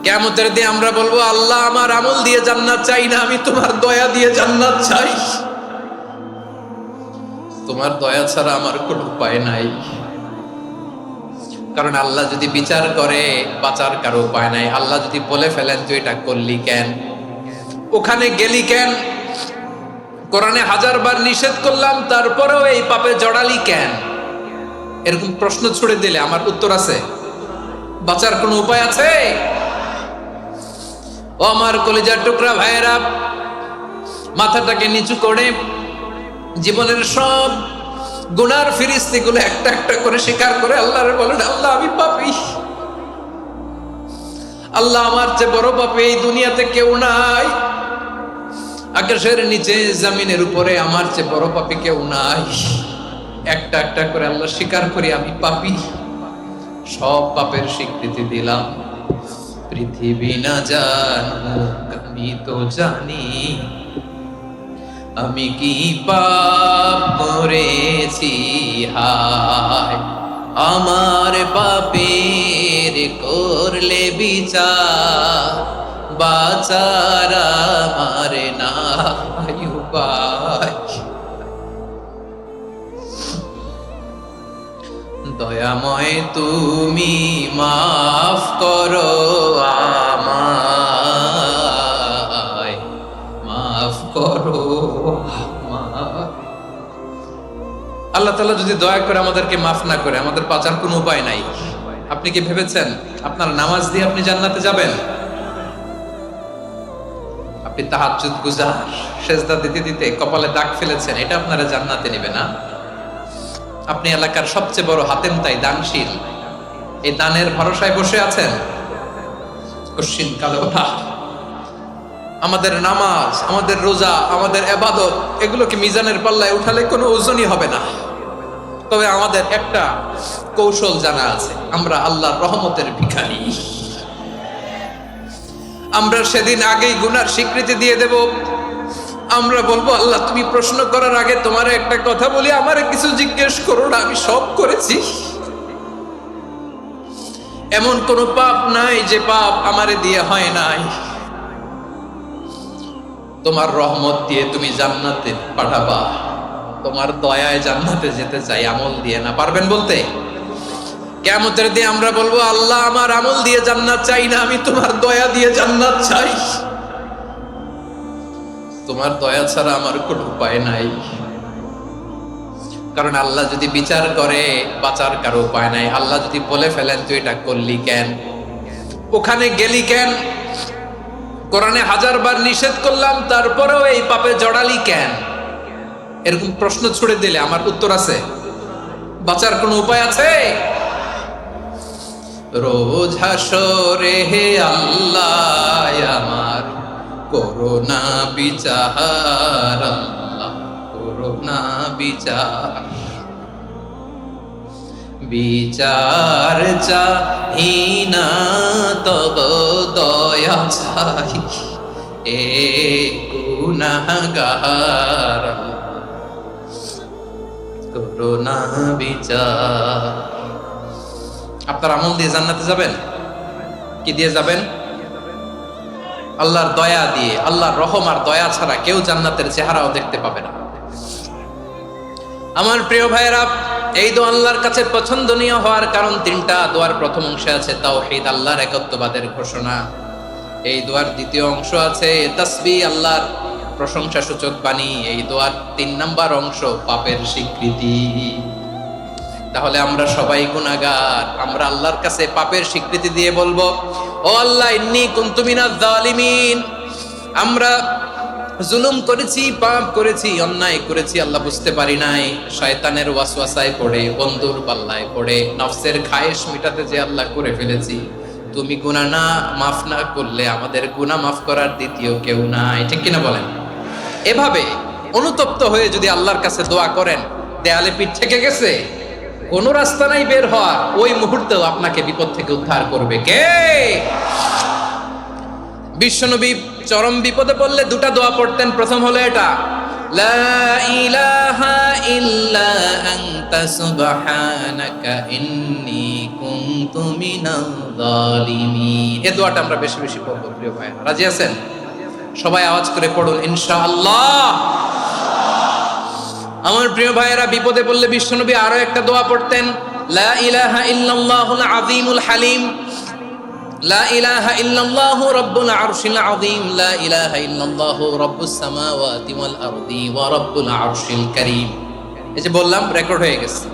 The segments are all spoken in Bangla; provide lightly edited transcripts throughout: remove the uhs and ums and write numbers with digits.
কিয়ামতের দিন আমরা বলবো, আল্লাহ আমার আমল দিয়ে জান্নাত চাই না, আমি তোমার দয়া দিয়ে জান্নাত চাই। তোমার দয়া ছাড়া আমার কোনো উপায় নাই। কারণ আল্লাহ যদি বিচার করে বাঁচার কারো উপায় নাই। আল্লাহ যদি বলে ফেলেন তুই এটা করলি কেন, ওখানে গেলি কেন, কোরআনে 1000 বার নিষেধ করলাম তারপরেও এই পাপে জড়ালি কেন, এরকম প্রশ্ন ছুড়ে দিলে আমার উত্তর আছে? বাঁচার কোনো উপায় আছে? ও আমার কলিজার টুকরা ভাইয়েরা, মাথাটাকে নিচু করে জীবনের সব গুনার ফিরিস্তিগুলো একটা একটা করে স্বীকার করে আল্লাহরে বলেন, আল্লাহ আমি পাপী, আল্লাহ আমার চেয়ে বড় পাপী এই দুনিয়াতে কেউ নাই, আকাশের নিচে জমিনের উপরে আমার চেয়ে বড় পাপী কেউ নাই। একটা একটা করে আল্লাহ স্বীকার করি আমি পাপী, সব পাপের স্বীকৃতি দিলাম। পৃথিবী না জানুক আমি তো জানি, আমি কি পাপ করেছি হায়, আমার পাপের করলে বিচার, বাঁচার আমার নাই উপায়। দয়াময় তুমি মাফ করো আমায়, মাফ করো আমায়। আল্লাহ তাআলা যদি দয়া করে আমাদেরকে মাফ না করে, আমাদের বাঁচার কোনো উপায় নাই। আপনি কি ভেবেছেন আপনার নামাজ দিয়ে আপনি জান্নাতে যাবেন? আপনি তাহাজ্জুদ গুজার, সেজদা দিতে দিতে কপালে দাগ ফেলেছেন, এটা আপনারা জান্নাতে নেবে না? আপনি এলাকার সবচেয়ে বড় হাতেম তাই দানশীল, এই দানের ভরসায় বসে আছেন, কশিন কালে ওঠা। আমাদের নামাজ, আমাদের রোজা, আমাদের ইবাদত, এগুলোকে মিজানের পাল্লায় উঠালে কোনো ওজনই হবে না। তবে আমাদের একটা কৌশল জানা আছে, আমরা আল্লাহর রহমতের ভিখারি। আমরা সেদিন আগেই গুনার স্বীকৃতি দিয়ে দেব। আমরা বলবো, আল্লাহ তুমি প্রশ্ন করার আগে তোমার একটা কথা বলি, আমারে কিছু জিজ্ঞেস করো না, আমি সব করেছি। এমন কোন পাপ নাই যে পাপ আমারে দিয়ে হয় নাই। তোমার রহমত দিয়ে তুমি জান্নাতে পাঠাবা, তোমার দয়ায় জান্নাতে যেতে চাই, আমল দিয়ে না। পারবেন বলতে? কিয়ামতের দিন আমরা বলবো, আল্লাহ আমার আমল দিয়ে জান্নাত চাই না, আমি তোমার দয়া দিয়ে জান্নাত চাই। তোমার দয়া ছাড়া আমার কোনো উপায় নাই। কারণ আল্লাহ যদি বিচার করে বাঁচার কারো উপায় নাই। আল্লাহ যদি বলে ফেলেন তুই এটা করলি কেন, ওখানে গেলি কেন, কোরআনে 1000 বার নিষেধ করলাম তারপরেও এই পাপে জড়ালি কেন, এরকম প্রশ্ন ছুড়ে দিলে আমার উত্তর আছে? বাঁচার কোনো উপায় আছে? রোজ হাসরে হে আল্লাহ আমার করোনা বিচার, আল্লাহ করোনা বিচার, বিচার চাহি না তব দয়া চাই, এ গুনাহগার করোনা বিচার। আপনার আমল দিয়ে জান্নাতে যাবেন? কি দিয়ে যাবেন? আল্লাহর দয়া দিয়ে। আল্লাহর রহম আর দয়া ছাড়া কেউ জান্নাতের চেহারাও দেখতে পাবে না। আমার প্রিয় ভাইয়েরা, এই দোয়া আল্লাহর কাছে পছন্দনীয় হওয়ার কারণ 3টা। দোয়ার প্রথম অংশে আছে তাওহীদ, আল্লাহর একত্ববাদের ঘোষণা। এই দোয়ার দ্বিতীয় অংশ আছে তাসবিহ, আল্লাহর প্রশংসা সূচক বাণী। এই দোয়ার 3 নাম্বার অংশ পাপের স্বীকৃতি। তাহলে আমরা সবাই গুনাহগার। আমরা আল্লাহর কাছে পাপের স্বীকৃতি দিয়ে বলবো, ও আল্লাহ ইন্নী কুনতু মিনাজ জালিমিন, আমরা জুলুম করেছি, পাপ করেছি, অন্যায় করেছি, আল্লাহ বুঝতে পারি নাই। শয়তানের ওয়াসওয়াসায় পড়ে, বন্ধুর পাল্লায় পড়ে, নফসের খায়েশ মিটাতে যে আল্লাহ করে ফেলেছি। তুমি গুনাহ না মাফ না করলে আমাদের গুনাহ মাফ করার দ্বিতীয় কেউ নাই। ঠিক কিনা বলেন? এভাবে অনুতপ্ত হয়ে যদি আল্লাহর কাছে দোয়া করেন, দেয়ালে পিঠ থেকে গেছে, কোনো রাস্তা নাই বের হওয়ার, ওই মুহূর্তেও আপনাকে বিপদ থেকে উদ্ধার করবে কে? বিশ্বনবী চরম বিপদে পড়লে 2টা দোয়া পড়তেন। প্রথম হলো এটা, লা ইলাহা ইল্লা আনতা সুবহানাকা ইন্নী কুনতু মিনাল যালিমিন। এই দোয়াটা আমরা বেশি বেশি পড়ব প্রিয় ভাইরা, রাজি আছেন? সবাই আওয়াজ করে পড়ুন ইনশাআল্লাহ। আমার প্রিয় ভাইয়েরা, বিপদে পড়লে বিশ্বনবী আরো একটা দোয়া পড়তেন, লা ইলাহা ইল্লাল্লাহুল আযীমুল হালিম, লা ইলাহা ইল্লাল্লাহু রাব্বুল আরশিল আযীম, লা ইলাহা ইল্লাল্লাহু রাব্বুস সামাওয়াতি ওয়াল আরদি ওয়া রাব্বুল আরশিল কারীম। এই যে বললাম, রেকর্ড হয়ে গেছে,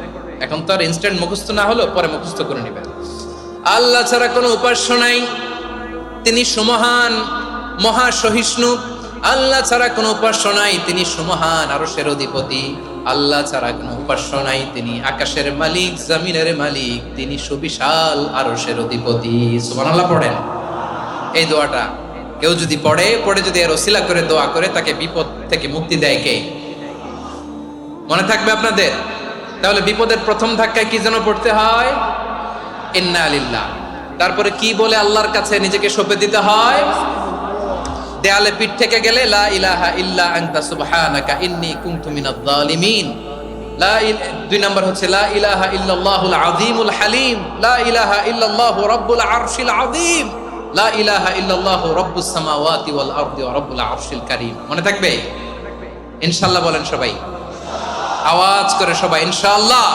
এখন তো আর ইনস্ট্যান্ট মুখস্থ না হলো, পরে মুখস্থ করে নেবেন। আল্লাহ ছাড়া কোনো উপাস্য নাই, তিনি সুমহান, মহা সহিষ্ণু। আল্লাহ ছাড়া কোনো উপাস্য নাই, তিনি সুমহান, আরশের অধিপতি। আল্লাহ ছাড়া কোনো উপাস্য নাই, তিনি আকাশের মালিক, জমিনের মালিক, তিনি সুবিশাল আরশের অধিপতি। সুবহানাল্লাহ পড়েন। এই দোয়াটা কেউ যদি পড়ে যদি এর ওসিলা করে দোয়া করে, তাকে বিপদ থেকে মুক্তি দেয় কে? মনে থাকবে আপনাদের? তাহলে বিপদের প্রথম ধাক্কায় কি যেন পড়তে হয়? ইন্না লিল্লাহ। তারপরে কি বলে আল্লাহর কাছে নিজেকে সঁপে দিতে হয়? দেয়ালে পিঠ থেকে গেলে লা ইলাহা ইল্লা আনতা সুবহানাকা ইন্নী কুনতু মিনাজ জালিমিন। দুই নাম্বার হচ্ছে লা ইলাহা ইল্লাল্লাহুল আযীমুল হালিম, লা ইলাহা ইল্লাল্লাহু রাব্বুল আরশিল আযীম, লা ইলাহা ইল্লাল্লাহু রাব্বুস সামাওয়াতি ওয়াল আরদি ওয়া রাব্বুল আরশিল কারীম। মনে থাকবে? ইনশাআল্লাহ বলেন সবাই, আওয়াজ করে সবাই ইনশাআল্লাহ।